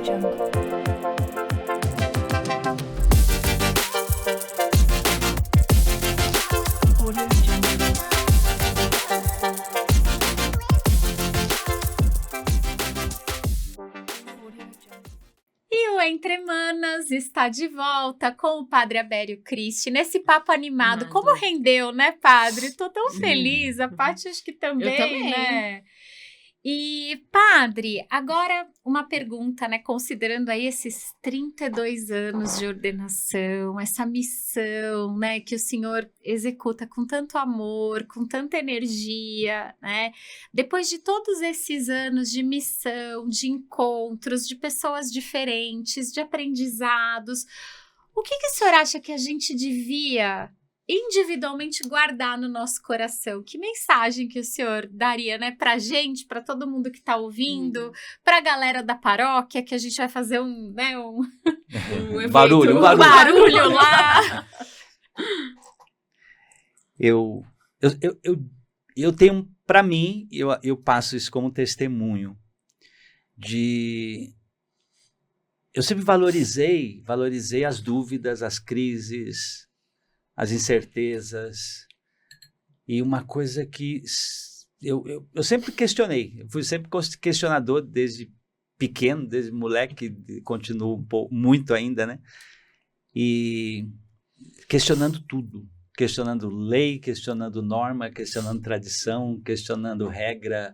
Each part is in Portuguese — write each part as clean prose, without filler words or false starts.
E o Entre Manas está de volta com o Padre Abério Cristi nesse papo animado. Como rendeu, né, Padre? Tô tão feliz, a Paty acho que também, né? E, Padre, agora uma pergunta, né? Considerando aí esses 32 anos de ordenação, essa missão, né? Que o senhor executa com tanto amor, com tanta energia, né? Depois de todos esses anos de missão, de encontros, de pessoas diferentes, de aprendizados, o que o senhor acha que a gente devia individualmente guardar no nosso coração? Que mensagem que o senhor daria, né, pra gente, pra todo mundo que tá ouvindo, pra galera da paróquia, que a gente vai fazer um evento, barulho lá. Eu tenho, para mim, eu passo isso como testemunho de... Eu sempre valorizei as dúvidas, as crises, as incertezas, e uma coisa que eu sempre questionei, eu fui sempre questionador desde pequeno, desde moleque, continuo muito ainda, né? E questionando tudo, questionando lei, questionando norma, questionando tradição, questionando regra,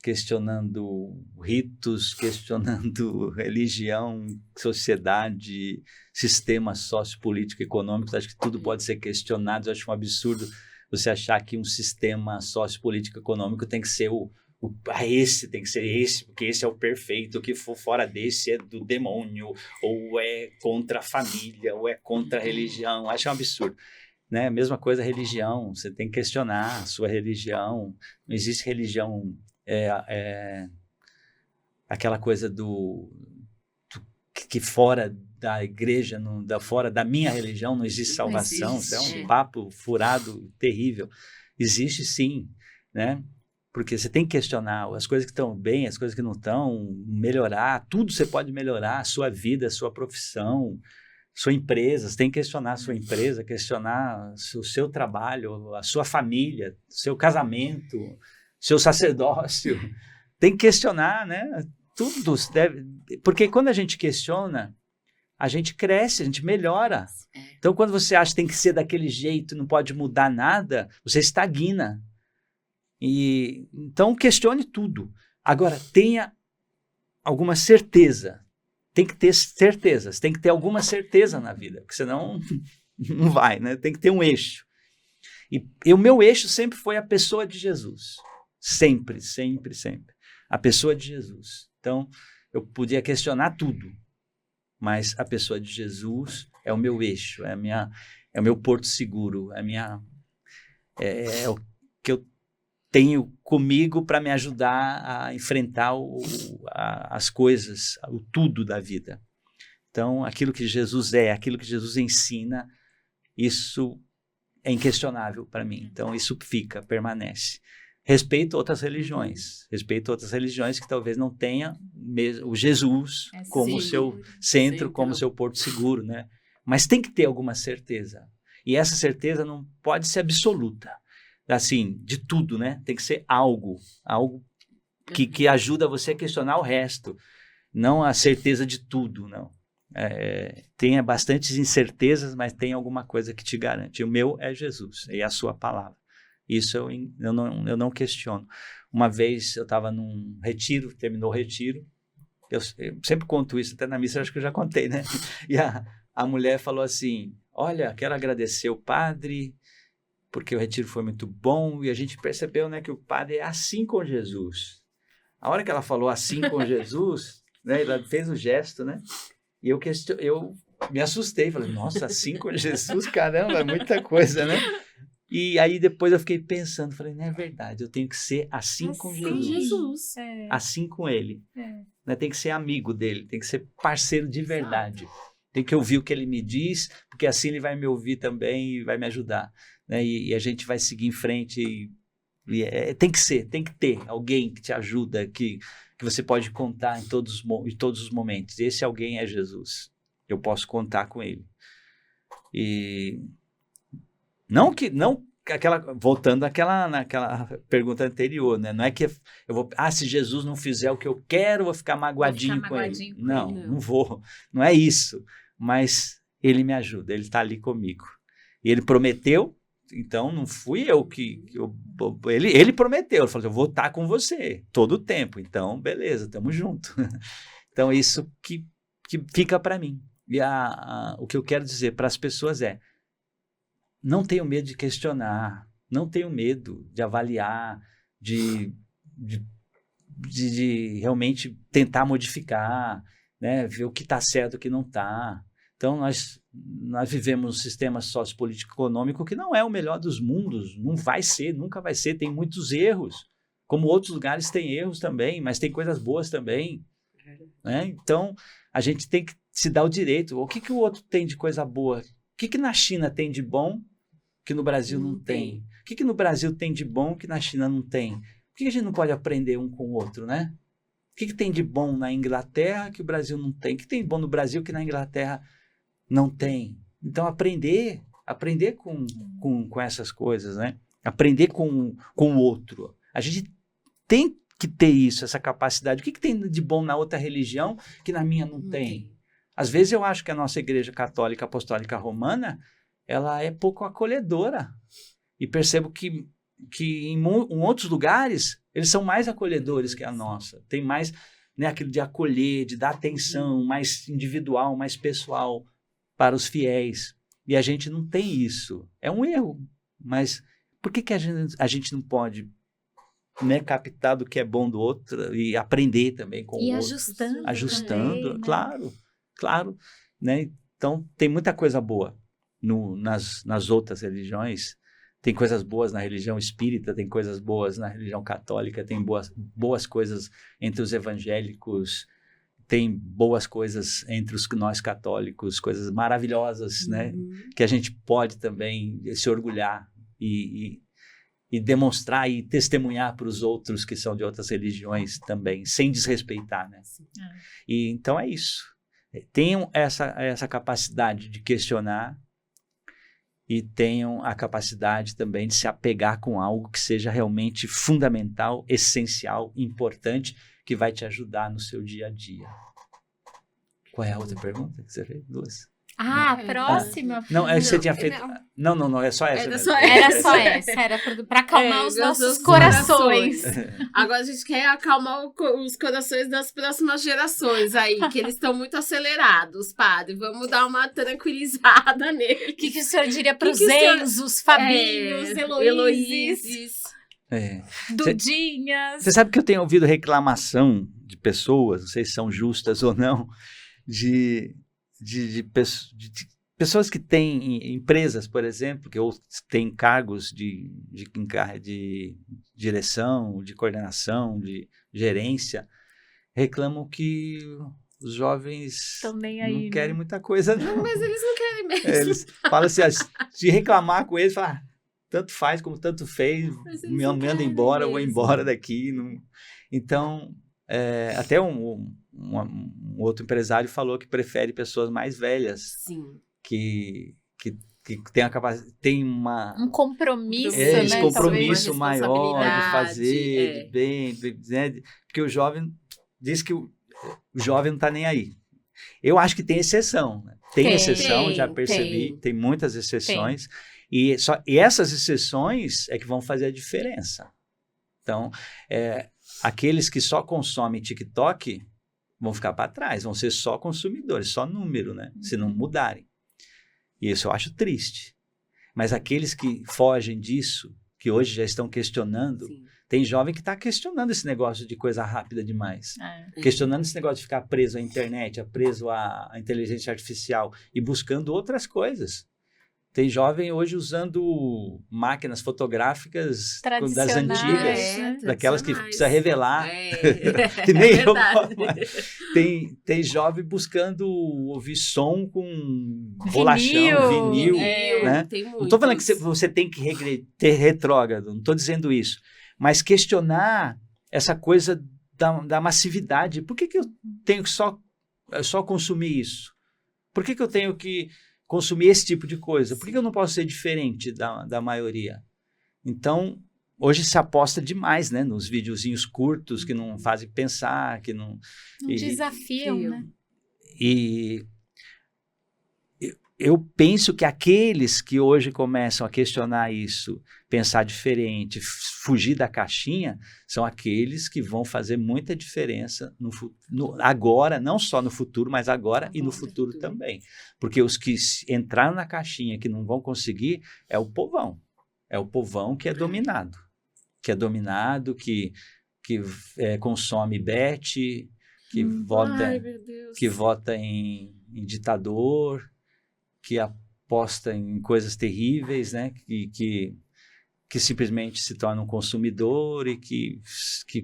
questionando ritos, questionando religião, sociedade, sistema sociopolítico econômico. Acho que tudo pode ser questionado. Eu acho um absurdo você achar que um sistema sociopolítico econômico tem que ser esse tem que ser esse, porque esse é o perfeito, o que for fora desse é do demônio, ou é contra a família, ou é contra a religião. Acho um absurdo. Né? Mesma coisa, religião, você tem que questionar a sua religião. Não existe religião, aquela coisa que fora da igreja, fora da minha religião não existe salvação. Não existe. Isso é um papo furado, terrível. Existe sim, né? Porque você tem que questionar as coisas que estão bem, as coisas que não estão, melhorar, tudo você pode melhorar, a sua vida, a sua profissão, sua empresa, você tem que questionar a sua empresa, questionar o seu trabalho, a sua família, seu casamento, seu sacerdócio. Tem que questionar, né? Tudo deve... Porque quando a gente questiona, a gente cresce, a gente melhora. Então, quando você acha que tem que ser daquele jeito, não pode mudar nada, você estagna. Então, questione tudo. Agora, tenha alguma certeza. Tem que ter certezas, tem que ter alguma certeza na vida, porque senão não vai, né? Tem que ter um eixo. E o meu eixo sempre foi a pessoa de Jesus. Sempre, sempre, sempre. A pessoa de Jesus. Então, eu podia questionar tudo, mas a pessoa de Jesus é o meu eixo, é o meu porto seguro, é o que eu tenho comigo para me ajudar a enfrentar as coisas, o tudo da vida. Então, aquilo que Jesus é, aquilo que Jesus ensina, isso é inquestionável para mim. Então, isso permanece. Respeito outras religiões que talvez não tenham o Jesus como seu centro, como seu porto seguro, né? Mas tem que ter alguma certeza. E essa certeza não pode ser absoluta. Assim, de tudo, né? Tem que ser algo que ajuda você a questionar o resto, não a certeza de tudo, não. Tenha bastantes incertezas, mas tem alguma coisa que te garante. O meu é Jesus, e a sua palavra. Isso eu não questiono. Uma vez eu estava num retiro, terminou o retiro, eu sempre conto isso, até na missa acho que eu já contei, né? E a mulher falou assim, olha, quero agradecer o padre, porque o retiro foi muito bom, e a gente percebeu, né, que o padre é assim com Jesus. A hora que ela falou assim com Jesus, né, ela fez o gesto, né, e eu me assustei, falei, nossa, assim com Jesus, caramba, é muita coisa, né? E aí depois eu fiquei pensando, falei, não é verdade, eu tenho que ser assim com Jesus. Assim com ele. Né? Tem que ser amigo dele, tem que ser parceiro de verdade. Tem que ouvir o que ele me diz, porque assim ele vai me ouvir também e vai me ajudar. Né? E a gente vai seguir em frente E tem que ter alguém que te ajuda, que você pode contar em todos os momentos. Esse alguém é Jesus. Eu posso contar com ele. E não voltando naquela pergunta anterior, né? Não é que eu vou, se Jesus não fizer o que eu quero, eu vou ficar magoadinho com ele. Não vou. Não é isso. Mas ele me ajuda, ele está ali comigo. E ele prometeu, então não fui eu ele prometeu, ele falou, eu vou estar com você todo o tempo. Então, beleza, estamos juntos. Então, isso que fica para mim. E o que eu quero dizer para as pessoas não tenho medo de questionar, não tenho medo de avaliar, de realmente tentar modificar, né? Ver o que está certo e o que não está. Então, nós vivemos um sistema sociopolítico-econômico que não é o melhor dos mundos, não vai ser, nunca vai ser, tem muitos erros, como outros lugares têm erros também, mas tem coisas boas também. Né? Então, a gente tem que se dar o direito. O que o outro tem de coisa boa? O que na China tem de bom que no Brasil não tem? O que no Brasil tem de bom que na China não tem? Por que a gente não pode aprender um com o outro, né? O que tem de bom na Inglaterra que o Brasil não tem? O que tem de bom no Brasil que na Inglaterra não tem? Então, aprender com essas coisas, né? Aprender com o outro. A gente tem que ter isso, essa capacidade. O que tem de bom na outra religião que na minha não tem? Às vezes eu acho que a nossa Igreja Católica Apostólica Romana, ela é pouco acolhedora. E percebo que em outros lugares, eles são mais acolhedores que a nossa. Tem mais, né, aquilo de acolher, de dar atenção, mais individual, mais pessoal para os fiéis. E a gente não tem isso. É um erro. Mas por que a gente não pode, né, captar do que é bom do outro e aprender também com o outro? Ajustando também, né? Claro. Né? Então, tem muita coisa boa nas outras religiões. Tem coisas boas na religião espírita, tem coisas boas na religião católica, tem boas coisas entre os evangélicos, tem boas coisas entre nós católicos, coisas maravilhosas, né? Que a gente pode também se orgulhar e demonstrar e testemunhar para os outros que são de outras religiões também, sem desrespeitar, né? E então é isso. Tenham essa capacidade de questionar e tenham a capacidade também de se apegar com algo que seja realmente fundamental, essencial, importante, que vai te ajudar no seu dia a dia. Qual é a outra pergunta que você fez? Duas. Próxima. Não, é que você tinha feito... Não, é só essa. Era só essa. Era para acalmar os nossos corações. Agora a gente quer acalmar os corações das próximas gerações aí, que eles estão muito acelerados, padre. Vamos dar uma tranquilizada neles. O que o senhor diria para os Enzos, Fabinhos, Heloíses, Dudinhas? Você sabe que eu tenho ouvido reclamação de pessoas, não sei se são justas ou não, de pessoas que têm empresas, por exemplo, que ou têm cargos de direção, de coordenação, de gerência, reclamam que os jovens não querem muita coisa, não. Mas eles não querem mesmo. Eles falam assim, se reclamar com eles, falam, tanto faz como tanto fez, me manda embora, eu vou embora daqui. Não. Então, até um outro empresário falou que prefere pessoas mais velhas. Sim. Que tem a capacidade, tem um compromisso, né? Esse compromisso maior de fazer, de bem, né? Porque o jovem diz que o jovem não está nem aí. Eu acho que tem exceção. Né? Tem exceção, já percebi, tem muitas exceções. E essas exceções é que vão fazer a diferença. Então, aqueles que só consomem TikTok vão ficar para trás, vão ser só consumidores, só número, né? Se não mudarem. E isso eu acho triste. Mas aqueles que fogem disso, que hoje já estão questionando, tem jovem que está questionando esse negócio de coisa rápida demais. Questionando esse negócio de ficar preso à internet, preso à inteligência artificial e buscando outras coisas. Tem jovem hoje usando máquinas fotográficas das antigas, daquelas que precisa revelar. Que nem eu. Tem jovem buscando ouvir som com bolachão, vinil. Né? Não estou falando que você tem que ter retrógrado, não estou dizendo isso. Mas questionar essa coisa da massividade. Por que eu tenho que só consumir isso? Por que eu tenho que consumir esse tipo de coisa? Por que eu não posso ser diferente da maioria? Então, hoje se aposta demais, né? Nos videozinhos curtos que não fazem pensar, que não... desafiam, né? E eu penso que aqueles que hoje começam a questionar isso, pensar diferente, fugir da caixinha, são aqueles que vão fazer muita diferença agora, não só no futuro, mas agora e no futuro também. Porque os que entraram na caixinha que não vão conseguir é o povão. É o povão que é dominado. Que consome bet, que vota em ditador, que aposta em coisas terríveis, né? Que simplesmente se torna um consumidor e que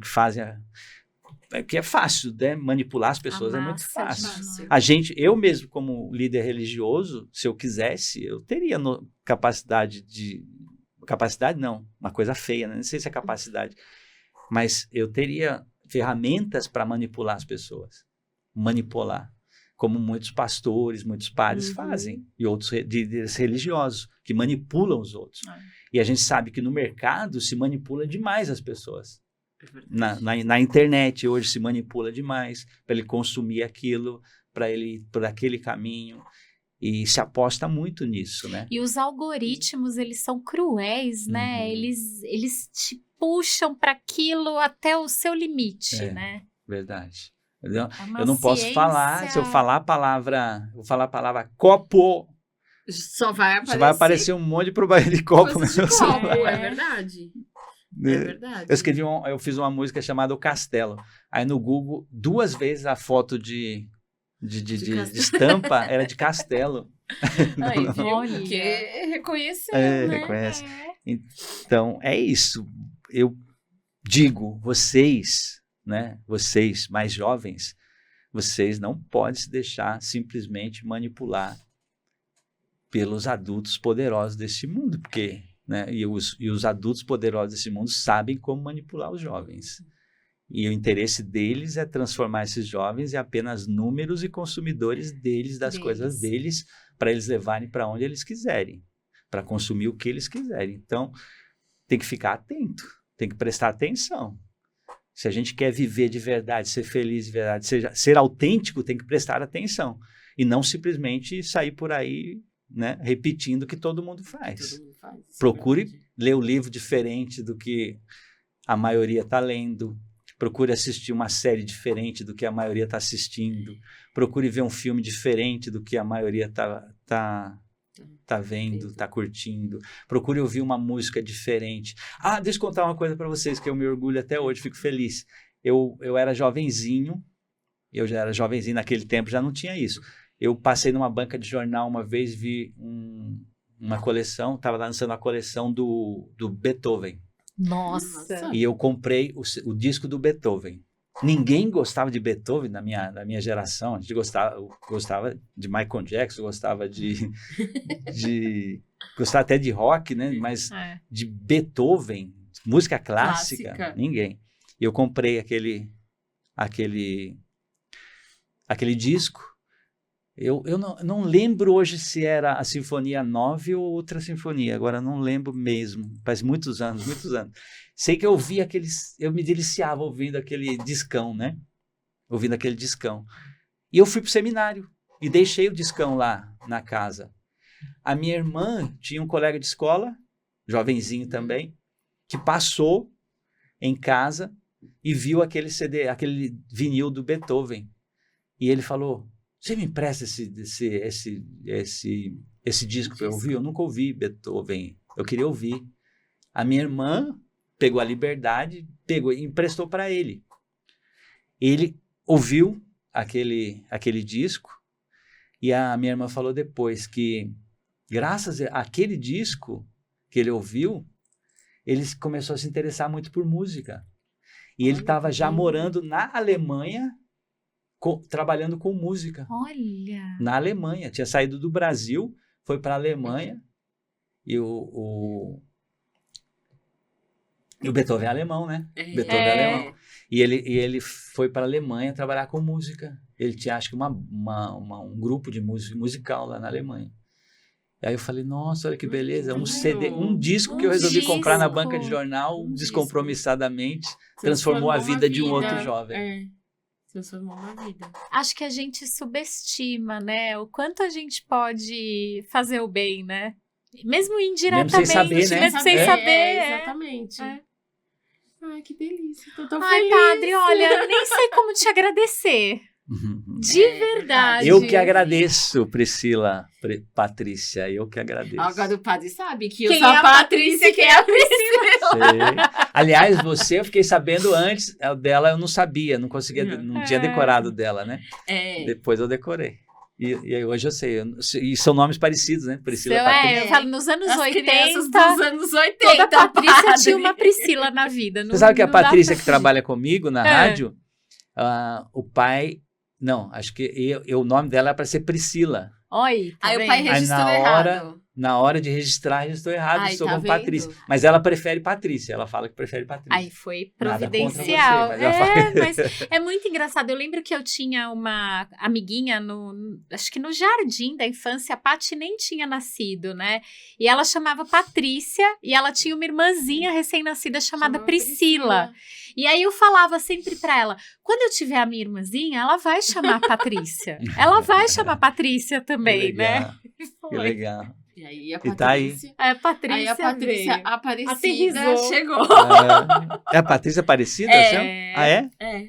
fazem... que é fácil, né? Manipular as pessoas é muito fácil. Eu mesmo, como líder religioso, se eu quisesse, eu teria capacidade de... Capacidade não, uma coisa feia, né? Não sei se é capacidade, mas eu teria ferramentas para manipular as pessoas. Manipular. Como muitos pastores, muitos padres fazem, e outros líderes religiosos, que manipulam os outros. E a gente sabe que no mercado se manipula demais as pessoas. Na internet hoje se manipula demais para ele consumir aquilo, para ele ir por aquele caminho. E se aposta muito nisso, né? E os algoritmos, eles são cruéis, né? Eles te puxam para aquilo até o seu limite, né? Verdade. Eu não posso falar, se eu falar a palavra copo, só vai aparecer um monte de propaganda de copo no meu celular. É verdade. É verdade. Eu fiz uma música chamada O Castelo. Aí no Google, 2 vezes a foto de estampa era de castelo. Aí, viu? Porque reconheceu, né? Reconhece. Então, é isso. Eu digo, vocês, né? Vocês mais jovens, vocês não podem se deixar simplesmente manipular pelos adultos poderosos desse mundo, porque, né? E os adultos poderosos desse mundo sabem como manipular os jovens. E o interesse deles é transformar esses jovens em apenas números e consumidores das coisas deles, para eles levarem para onde eles quiserem, para consumir o que eles quiserem. Então, tem que ficar atento, tem que prestar atenção. Se a gente quer viver de verdade, ser feliz de verdade, ser autêntico, tem que prestar atenção. E não simplesmente sair por aí, né, repetindo o que todo mundo faz. Procure ler o livro diferente do que a maioria está lendo. Procure assistir uma série diferente do que a maioria está assistindo. Procure ver um filme diferente do que a maioria está vendo, está curtindo. Procure ouvir uma música diferente. Deixa eu contar uma coisa para vocês que eu me orgulho até hoje, fico feliz. Eu era jovenzinho, naquele tempo, já não tinha isso. Eu passei numa banca de jornal uma vez, vi uma coleção, estava lançando a coleção do Beethoven. Nossa! E eu comprei o disco do Beethoven. Ninguém gostava de Beethoven na minha geração. A gente gostava de Michael Jackson, gostava gostava até de rock, né? Mas de Beethoven, música clássica, ninguém. E eu comprei aquele disco. Eu não lembro hoje se era a Sinfonia 9 ou outra sinfonia, agora não lembro mesmo, faz muitos anos. Sei que eu me deliciava ouvindo aquele discão, né? Ouvindo aquele discão. E eu fui pro seminário e deixei o discão lá na casa. A minha irmã tinha um colega de escola, jovenzinho também, que passou em casa e viu aquele CD, aquele vinil do Beethoven. E ele falou: você me empresta esse disco para eu ouvir? Eu nunca ouvi Beethoven, eu queria ouvir. A minha irmã pegou a liberdade, e emprestou para ele. Ele ouviu aquele disco e a minha irmã falou depois que graças àquele disco que ele ouviu, ele começou a se interessar muito por música. E ele estava já morando na Alemanha, trabalhando com música. Olha! Na Alemanha. Tinha saído do Brasil, foi para a Alemanha. E o Beethoven é alemão, né? Beethoven é alemão. E ele foi para a Alemanha trabalhar com música. Ele tinha, acho que, um grupo de música musical lá na Alemanha. E aí eu falei, nossa, olha que beleza, um CD, um disco que eu resolvi comprar na banca de jornal, descompromissadamente, transformou a vida de um outro jovem. Transformou uma vida. Acho que a gente subestima, né? O quanto a gente pode fazer o bem, né? Mesmo indiretamente, mesmo sem saber, né? Mesmo sem saber. Exatamente. Ai, que delícia. Tô tão Ai, feliz. padre, olha, nem sei como te agradecer. De verdade. Eu que agradeço, Priscila, Patrícia, eu que agradeço. Agora o padre sabe que quem eu sou é a Patrícia e quem é a Priscila. Sei. Aliás, eu fiquei sabendo antes dela, eu não sabia, não conseguia, não tinha decorado dela, né? Depois eu decorei. E hoje eu sei. E são nomes parecidos, né? Priscila, Patrícia. Eu falo, nos anos 80, dos anos 80, toda Patrícia padre. tinha uma Priscila na vida. Você sabe que a Patrícia que fugir. trabalha comigo na rádio, o pai... Não, acho que o nome dela é para ser Priscila. Oi, tá Aí vendo? o pai registrou errado. Na hora de registrar, registrou errado, Ai, estou tá como vendo? Patrícia. Mas ela prefere Patrícia, ela fala que prefere Patrícia. Aí foi Nada contra providencial. você, mas ela fala- Mas é muito engraçado. Eu lembro que eu tinha uma amiguinha acho que no jardim da infância, a Paty nem tinha nascido, né? E ela chamava Patrícia e ela tinha uma irmãzinha recém-nascida chamada Priscila. E aí eu falava sempre pra ela, quando eu tiver a minha irmãzinha, ela vai chamar Patrícia. Ela vai chamar Patrícia também, né? Que legal. E aí a E tá aí. Patrícia... A Patrícia, Aí a Patrícia veio. Aparecida Aterrissou. chegou. É a Patrícia Aparecida? É. Seu? Ah, é? É.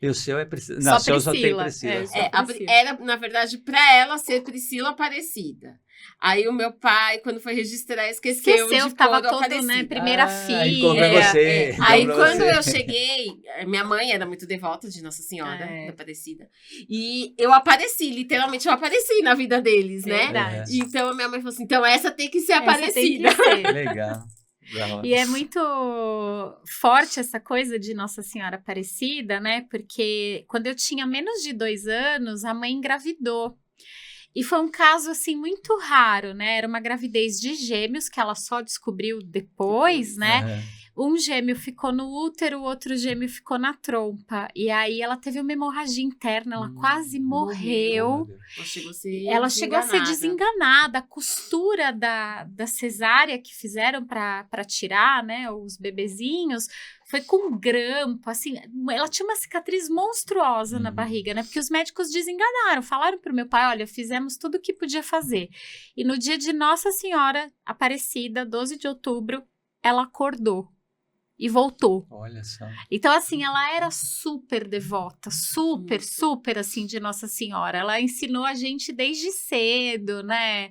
E o seu é Priscila? Só Não, o seu só tem Priscila. Priscila. É, só. só Priscila. Era, na verdade, pra ela ser Priscila Aparecida. Aí o meu pai, quando foi registrar, esqueceu de tava pôr todo, Aparecida. né? Primeira Aí colocou filha. você. Aí Lembrou quando você. eu cheguei, minha mãe era muito devota de Nossa Senhora da Aparecida. E eu literalmente eu apareci na vida deles, né? Verdade. Então a minha mãe falou assim, então essa tem que ser Essa Aparecida. tem que ser. Legal. E é muito forte essa coisa de Nossa Senhora Aparecida, né? Porque quando eu tinha menos de 2 anos, a mãe engravidou. E foi um caso, assim, muito raro, né? Era uma gravidez de gêmeos que ela só descobriu depois, né? Um gêmeo ficou no útero, o outro gêmeo ficou na trompa. E aí ela teve uma hemorragia interna, ela quase morreu. Ela chegou a ser desenganada. A costura da cesárea que fizeram para tirar, né, os bebezinhos, foi com grampo, assim. Ela tinha uma cicatriz monstruosa na barriga, né? Porque os médicos desenganaram, falaram pro meu pai, olha, fizemos tudo o que podia fazer. E no dia de Nossa Senhora Aparecida, 12 de outubro, ela acordou. E voltou. Olha só. Então, assim, ela era super devota, super, assim, de Nossa Senhora. Ela ensinou a gente desde cedo, né?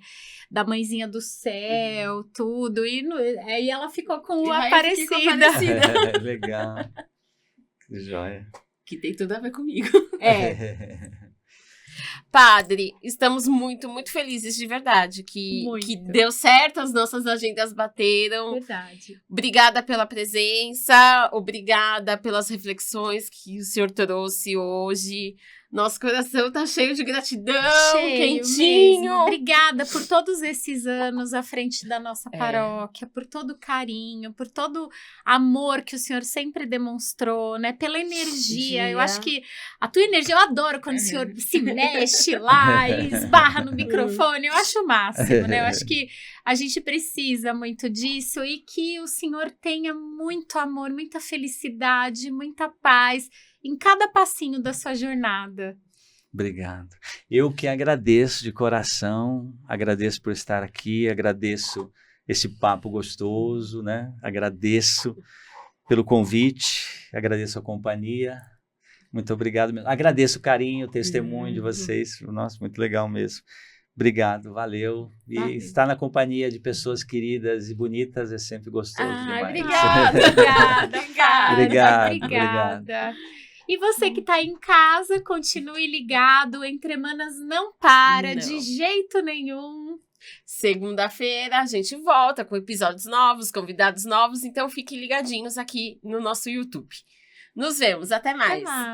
Da mãezinha do céu, tudo. E aí ela ficou com a Aparecida. Legal. Que joia. Que tem tudo a ver comigo. Padre, estamos muito, muito felizes de verdade que deu certo, as nossas agendas bateram. Verdade. Obrigada pela presença, obrigada pelas reflexões que o senhor trouxe hoje. Nosso coração tá cheio de gratidão, quentinho. Mesmo. Obrigada por todos esses anos à frente da nossa paróquia, por todo o carinho, por todo amor que o senhor sempre demonstrou, né? Pela energia. Eu acho que a tua energia, eu adoro quando o senhor se mexe lá e esbarra no microfone. Eu acho o máximo, né? Eu acho que a gente precisa muito disso e que o senhor tenha muito amor, muita felicidade, muita paz em cada passinho da sua jornada. Obrigado. Eu que agradeço de coração, agradeço por estar aqui, agradeço esse papo gostoso, né? Agradeço pelo convite, agradeço a companhia. Muito obrigado mesmo. Agradeço o carinho, o testemunho de vocês. Nossa, muito legal mesmo. Obrigado, valeu. E estar na companhia de pessoas queridas e bonitas é sempre gostoso demais. Obrigada. E você que está aí em casa, continue ligado. Entre Manas não para de jeito nenhum. Segunda-feira a gente volta com episódios novos, convidados novos, então fiquem ligadinhos aqui no nosso YouTube. Nos vemos, até mais! Até mais.